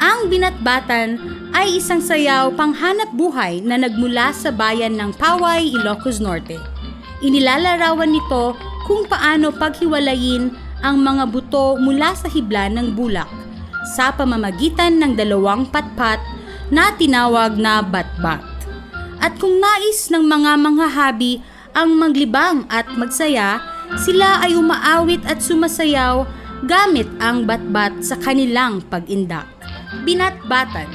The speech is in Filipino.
Ang binatbatan ay isang sayaw panghanap buhay na nagmula sa bayan ng Paway, Ilocos Norte. Inilalarawan nito kung paano paghiwalayin ang mga buto mula sa hibla ng bulak sa pamamagitan ng dalawang patpat na tinawag na batbat. At kung nais ng mga manghahabi ang maglibang at magsaya, sila ay umaawit at sumasayaw gamit ang batbat sa kanilang pag-indak. Binatbatan.